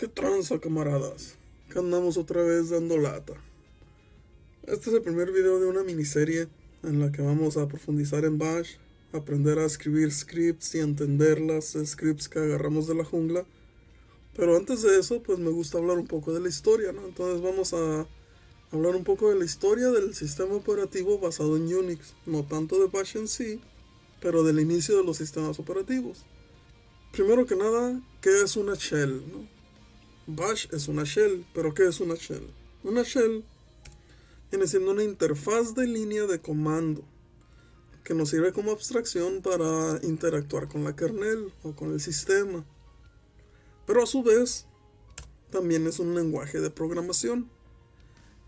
¿Qué tranza, camaradas? Que andamos otra vez dando lata. Este es el primer video de una miniserie en la que vamos a profundizar en Bash, aprender a escribir scripts y entender las scripts que agarramos de la jungla. Pero antes de eso, pues me gusta hablar un poco de la historia, ¿no? Entonces vamos a hablar un poco de la historia del sistema operativo basado en Unix. No tanto de Bash en sí, pero del inicio de los sistemas operativos. Primero que nada, ¿qué es una shell, no? Bash es una shell, pero ¿qué es una shell? Una shell viene siendo una interfaz de línea de comando que nos sirve como abstracción para interactuar con la kernel o con el sistema. Pero a su vez, también es un lenguaje de programación.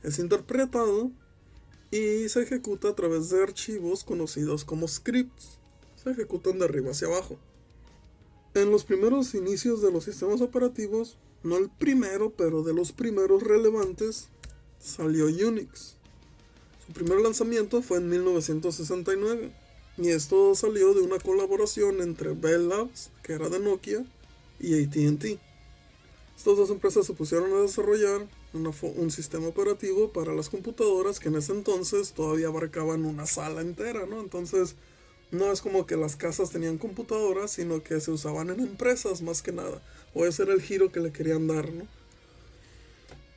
Es interpretado y se ejecuta a través de archivos conocidos como scripts. Se ejecutan de arriba hacia abajo. En los primeros inicios de los sistemas operativos, no el primero, pero de los primeros relevantes, salió Unix. Su primer lanzamiento fue en 1969, y esto salió de una colaboración entre Bell Labs, que era de Nokia, y AT&T. Estas dos empresas se pusieron a desarrollar un sistema operativo para las computadoras que en ese entonces todavía abarcaban una sala entera, ¿no? Entonces, no es como que las casas tenían computadoras, sino que se usaban en empresas más que nada. O ese era el giro que le querían dar, ¿no?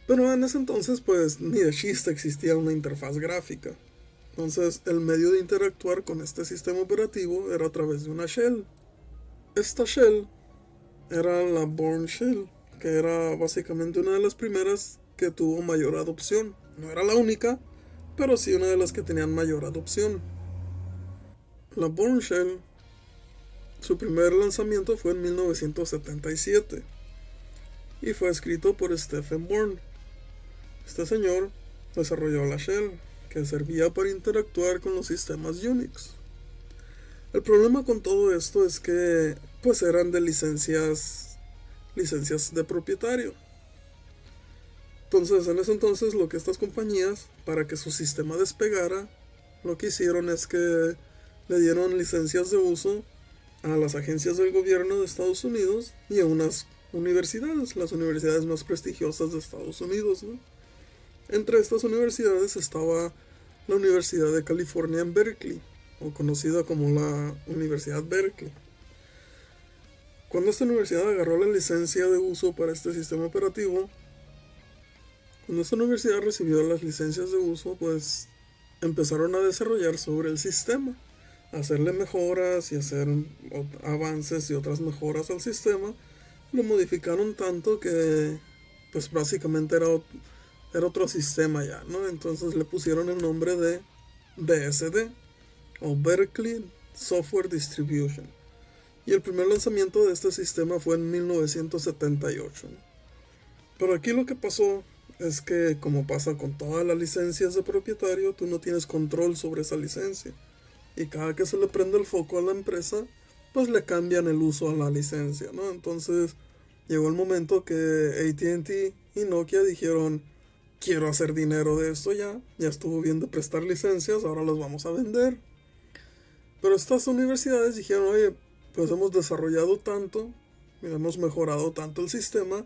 Pero en ese entonces, pues, ni de chiste existía una interfaz gráfica. Entonces, el medio de interactuar con este sistema operativo era a través de una shell. Esta shell era la Bourne Shell, que era básicamente una de las primeras que tuvo mayor adopción. No era la única, pero sí una de las que tenían mayor adopción. La Bourne Shell, su primer lanzamiento fue en 1977 y fue escrito por Stephen Bourne. Este señor desarrolló la shell, que servía para interactuar con los sistemas Unix. El problema con todo esto es que pues eran de licencias de propietario. Entonces, en ese entonces, lo que estas compañías, para que su sistema despegara, lo que hicieron es que le dieron licencias de uso a las agencias del gobierno de Estados Unidos y a unas universidades, las universidades más prestigiosas de Estados Unidos, ¿no? Entre estas universidades estaba la Universidad de California en Berkeley, o conocida como la Universidad Berkeley. Cuando esta universidad agarró la licencia de uso para este sistema operativo, cuando esta universidad recibió las licencias de uso, pues empezaron a desarrollar sobre el sistema, a hacerle mejoras y hacer avances y otras mejoras al sistema. Lo modificaron tanto que pues básicamente era otro sistema ya, ¿no? Entonces le pusieron el nombre de BSD, o Berkeley Software Distribution. Y el primer lanzamiento de este sistema fue en 1978, ¿no? Pero aquí lo que pasó es que, como pasa con todas las licencias de propietario, tú no tienes control sobre esa licencia. Y cada que se le prende el foco a la empresa, pues le cambian el uso a la licencia, ¿no? Entonces llegó el momento que AT&T y Nokia dijeron: quiero hacer dinero de esto ya estuvo bien de prestar licencias, ahora las vamos a vender. Pero estas universidades dijeron: oye, pues hemos desarrollado tanto, hemos mejorado tanto el sistema,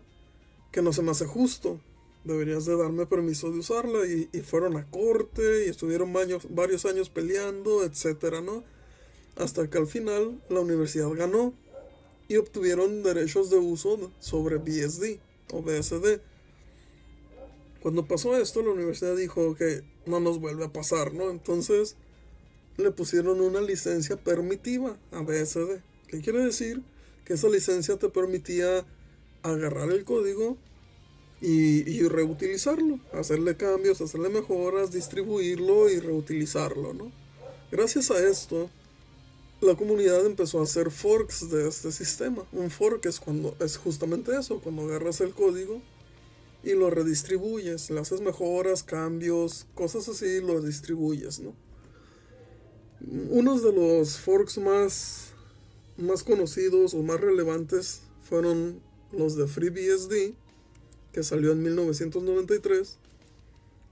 que no se me hace justo. Deberías de darme permiso de usarla. Y fueron a corte y estuvieron varios años peleando, etcétera, ¿no? Hasta que al final la universidad ganó y obtuvieron derechos de uso sobre BSD o BSD. Cuando pasó esto, la universidad dijo que no nos vuelve a pasar, ¿no? Entonces le pusieron una licencia permitiva a BSD. ¿Qué quiere decir? Que esa licencia te permitía agarrar el código y reutilizarlo, hacerle cambios, hacerle mejoras, distribuirlo y reutilizarlo, ¿no? Gracias a esto, la comunidad empezó a hacer forks de este sistema. Un fork es justamente eso, cuando agarras el código y lo redistribuyes, le haces mejoras, cambios, cosas así, lo distribuyes, ¿no? Unos de los forks más conocidos o más relevantes fueron los de FreeBSD, que salió en 1993,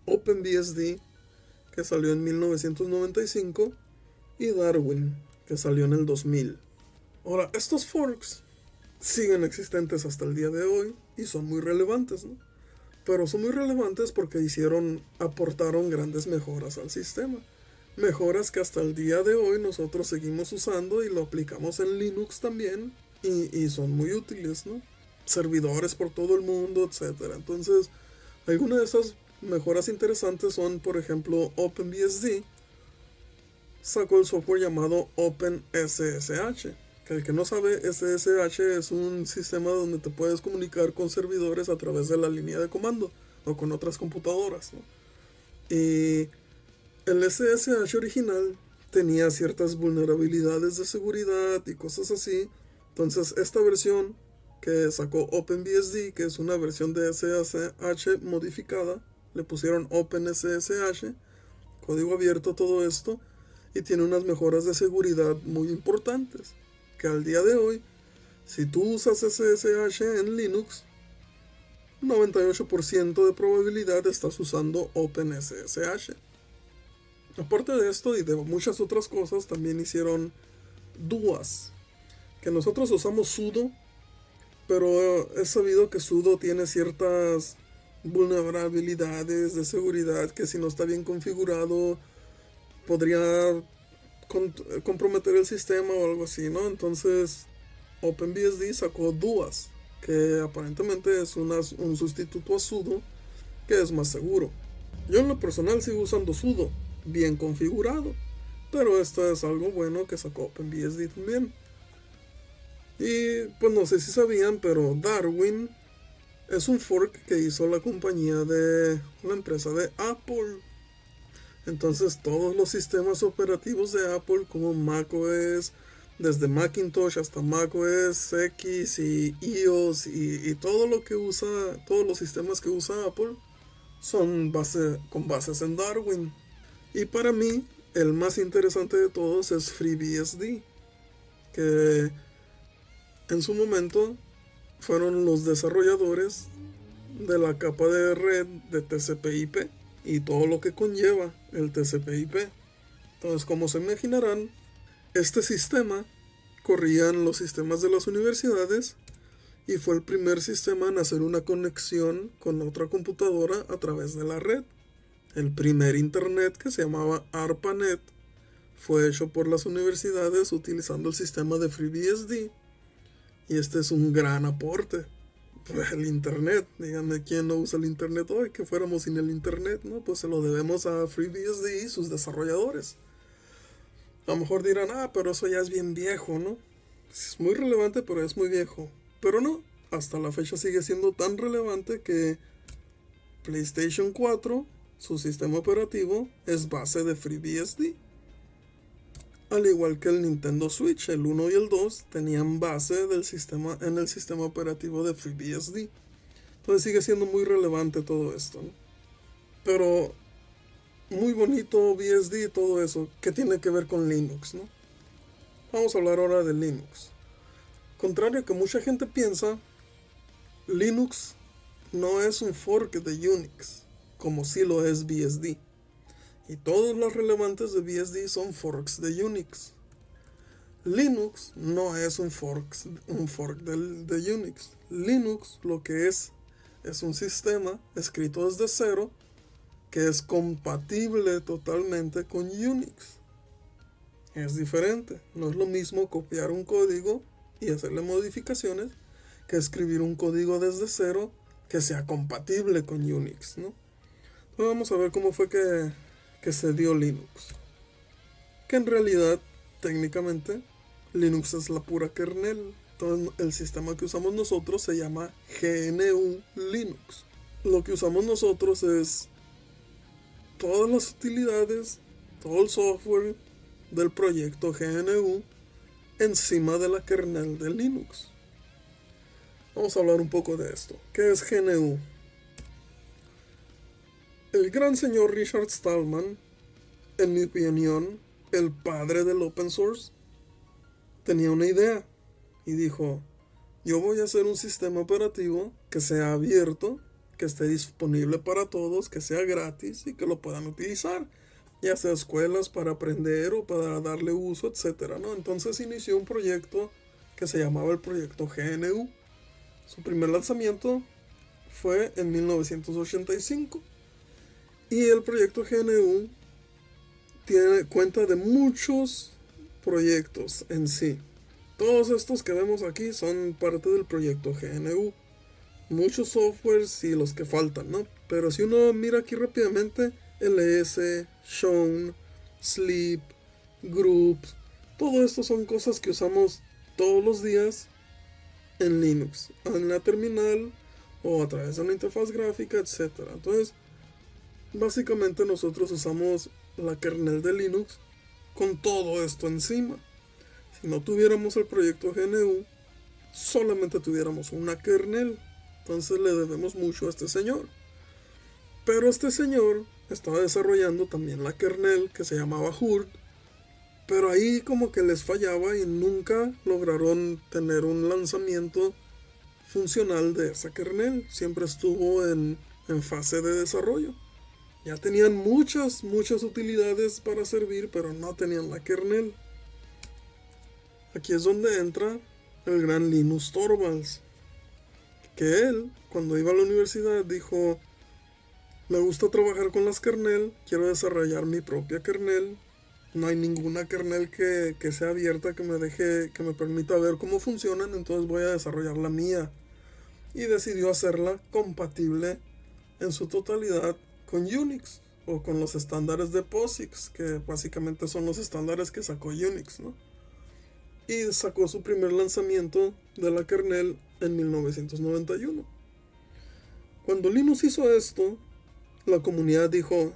OpenBSD, que salió en 1995, y Darwin, que salió en el 2000. Ahora, estos forks siguen existentes hasta el día de hoy y son muy relevantes, ¿no? Pero son muy relevantes porque aportaron grandes mejoras al sistema. Mejoras que hasta el día de hoy nosotros seguimos usando y lo aplicamos en Linux también y son muy útiles, ¿no? Servidores por todo el mundo, etcétera. Entonces, algunas de esas mejoras interesantes son, por ejemplo, OpenBSD sacó el software llamado OpenSSH. Que el que no sabe, SSH es un sistema donde te puedes comunicar con servidores a través de la línea de comando o con otras computadoras, ¿no? Y el SSH original tenía ciertas vulnerabilidades de seguridad y cosas así. Entonces esta versión que sacó OpenBSD, que es una versión de SSH modificada, le pusieron OpenSSH, código abierto todo esto, y tiene unas mejoras de seguridad muy importantes. Que al día de hoy, si tú usas SSH en Linux, 98% de probabilidad estás usando OpenSSH. Aparte de esto y de muchas otras cosas, también hicieron DUAS, que nosotros usamos sudo, pero es sabido que sudo tiene ciertas vulnerabilidades de seguridad que si no está bien configurado podría comprometer el sistema o algo así, ¿no? Entonces OpenBSD sacó DUAS, que aparentemente es un sustituto a sudo que es más seguro. Yo en lo personal sigo usando sudo, bien configurado, pero esto es algo bueno que sacó OpenBSD también. Y pues no sé si sabían, pero Darwin es un fork que hizo la compañía de la empresa de Apple. Entonces todos los sistemas operativos de Apple como macOS, desde Macintosh hasta macOS X y iOS y todo lo que usa, todos los sistemas que usa Apple son con bases en Darwin. Y para mí el más interesante de todos es FreeBSD, que en su momento fueron los desarrolladores de la capa de red de TCP/IP y todo lo que conlleva el TCP/IP. Entonces, como se imaginarán, este sistema corría en los sistemas de las universidades y fue el primer sistema en hacer una conexión con otra computadora a través de la red. El primer internet, que se llamaba ARPANET, fue hecho por las universidades utilizando el sistema de FreeBSD, y este es un gran aporte. El internet, díganme quién no usa el internet hoy, que fuéramos sin el internet, ¿no? Pues se lo debemos a FreeBSD y sus desarrolladores. A lo mejor dirán, pero eso ya es bien viejo, ¿no? Es muy relevante, pero es muy viejo. Pero no, hasta la fecha sigue siendo tan relevante que PlayStation 4, su sistema operativo, es base de FreeBSD. Al igual que el Nintendo Switch, el 1 y el 2 tenían base en el sistema operativo de FreeBSD. Entonces sigue siendo muy relevante todo esto, ¿no? Pero muy bonito BSD y todo eso. ¿Qué tiene que ver con Linux, no? Vamos a hablar ahora de Linux. Contrario a que mucha gente piensa, Linux no es un fork de Unix, como sí lo es BSD. Y todos los relevantes de BSD son forks de Unix. Linux no es un fork de Unix. Linux lo que es un sistema escrito desde cero que es compatible totalmente con Unix. Es diferente. No es lo mismo copiar un código y hacerle modificaciones que escribir un código desde cero que sea compatible con Unix, ¿no? Entonces vamos a ver cómo fue que se dio Linux. Que en realidad, técnicamente, Linux es la pura kernel. Entonces el sistema que usamos nosotros se llama GNU Linux. Lo que usamos nosotros es todas las utilidades, todo el software del proyecto GNU encima de la kernel de Linux. Vamos a hablar un poco de esto. ¿Qué es GNU? El gran señor Richard Stallman, en mi opinión, el padre del open source, tenía una idea y dijo: yo voy a hacer un sistema operativo que sea abierto, que esté disponible para todos, que sea gratis y que lo puedan utilizar, ya sea escuelas para aprender o para darle uso, etcétera, ¿no? Entonces inició un proyecto que se llamaba el proyecto GNU. Su primer lanzamiento fue en 1985 y el proyecto GNU cuenta de muchos proyectos en sí. Todos estos que vemos aquí son parte del proyecto GNU. Muchos softwares y los que faltan, ¿no? Pero si uno mira aquí rápidamente, LS, Shown, Sleep, Groups, todo esto son cosas que usamos todos los días en Linux, en la terminal o a través de una interfaz gráfica, etc. Entonces, básicamente nosotros usamos la kernel de Linux con todo esto encima. Si no tuviéramos el proyecto GNU, solamente tuviéramos una kernel. Entonces le debemos mucho a este señor. Pero este señor estaba desarrollando también la kernel que se llamaba Hurd. Pero ahí como que les fallaba y nunca lograron tener un lanzamiento funcional de esa kernel. Siempre estuvo en fase de desarrollo. Ya tenían muchas utilidades para servir, pero no tenían la kernel. Aquí es donde entra el gran Linus Torvalds. Que él, cuando iba a la universidad, dijo: me gusta trabajar con las kernel, quiero desarrollar mi propia kernel. No hay ninguna kernel que sea abierta que me permita ver cómo funcionan, entonces voy a desarrollar la mía. Y decidió hacerla compatible en su totalidad con Unix o con los estándares de POSIX, que básicamente son los estándares que sacó Unix, ¿no? Y sacó su primer lanzamiento de la kernel en 1991. Cuando Linus hizo esto, la comunidad dijo: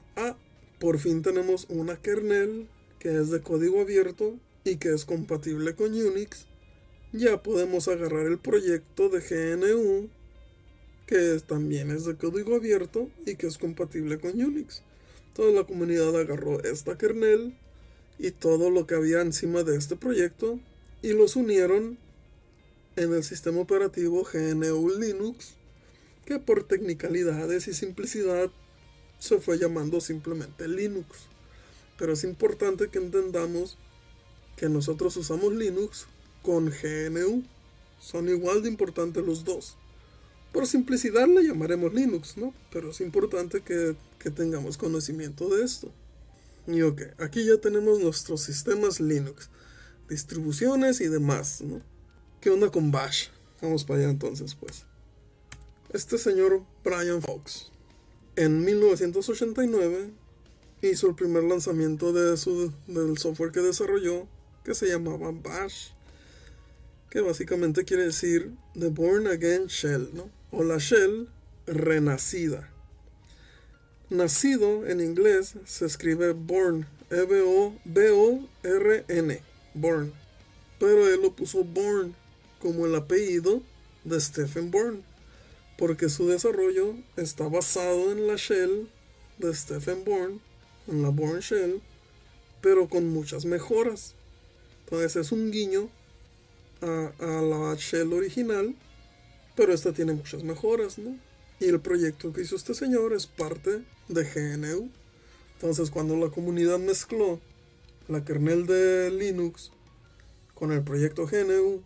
por fin tenemos una kernel que es de código abierto y que es compatible con Unix. Ya podemos agarrar el proyecto de GNU, que también es de código abierto y que es compatible con Unix. Toda la comunidad agarró esta kernel y todo lo que había encima de este proyecto y los unieron en el sistema operativo GNU Linux, que por technicalidades y simplicidad se fue llamando simplemente Linux. Pero es importante que entendamos que nosotros usamos Linux con GNU. Son igual de importantes los dos. Por simplicidad le llamaremos Linux, ¿no? Pero es importante que tengamos conocimiento de esto. Y ok, aquí ya tenemos nuestros sistemas Linux, distribuciones y demás, ¿no? ¿Qué onda con Bash? Vamos para allá entonces, pues. Este señor Brian Fox, en 1989, hizo el primer lanzamiento del software que desarrolló, que se llamaba Bash, que básicamente quiere decir The Born Again Shell, ¿no? O la Shell renacida. Nacido en inglés se escribe Born, B-O-R-N, Born, pero él lo puso Born como el apellido de Stephen Born, porque su desarrollo está basado en la Shell de Stephen Born, en la Born Shell, pero con muchas mejoras. Entonces es un guiño a la Shell original, pero esta tiene muchas mejoras, ¿no? Y el proyecto que hizo este señor es parte de GNU. Entonces cuando la comunidad mezcló la kernel de Linux con el proyecto GNU,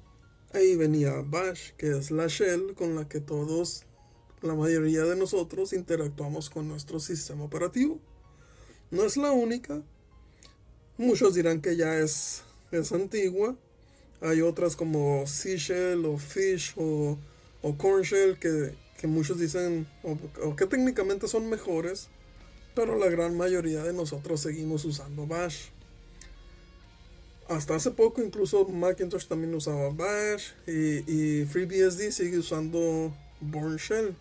ahí venía Bash, que es la shell con la que todos, la mayoría de nosotros, interactuamos con nuestro sistema operativo. No es la única. Muchos dirán que ya es antigua. Hay otras como Seashell o Fish o Corn Shell que muchos dicen o que técnicamente son mejores, pero la gran mayoría de nosotros seguimos usando Bash. Hasta hace poco incluso Macintosh también usaba Bash y FreeBSD sigue usando Bourne Shell.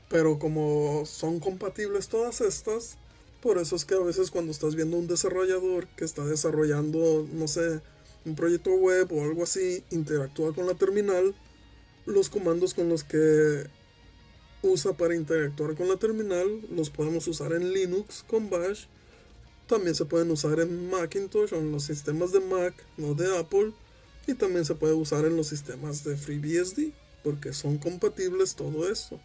Pero como son compatibles todas estas, por eso es que a veces cuando estás viendo un desarrollador que está desarrollando, no sé, un proyecto web o algo así, interactúa con la terminal, los comandos con los que usa para interactuar con la terminal los podemos usar en Linux con Bash. También se pueden usar en Macintosh o en los sistemas de Mac, no de Apple. Y también se puede usar en los sistemas de FreeBSD, porque son compatibles todo esto.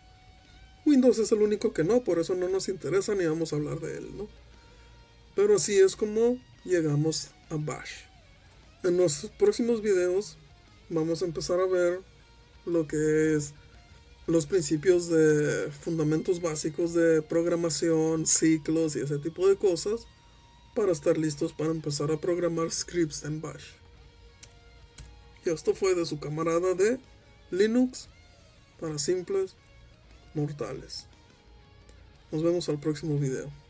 Windows es el único que no, por eso no nos interesa ni vamos a hablar de él, ¿no? Pero así es como llegamos a Bash. En los próximos videos vamos a empezar a ver lo que es los principios de fundamentos básicos de programación, ciclos y ese tipo de cosas, para estar listos para empezar a programar scripts en Bash. Y esto fue de su camarada de Linux para simples mortales. Nos vemos al próximo video.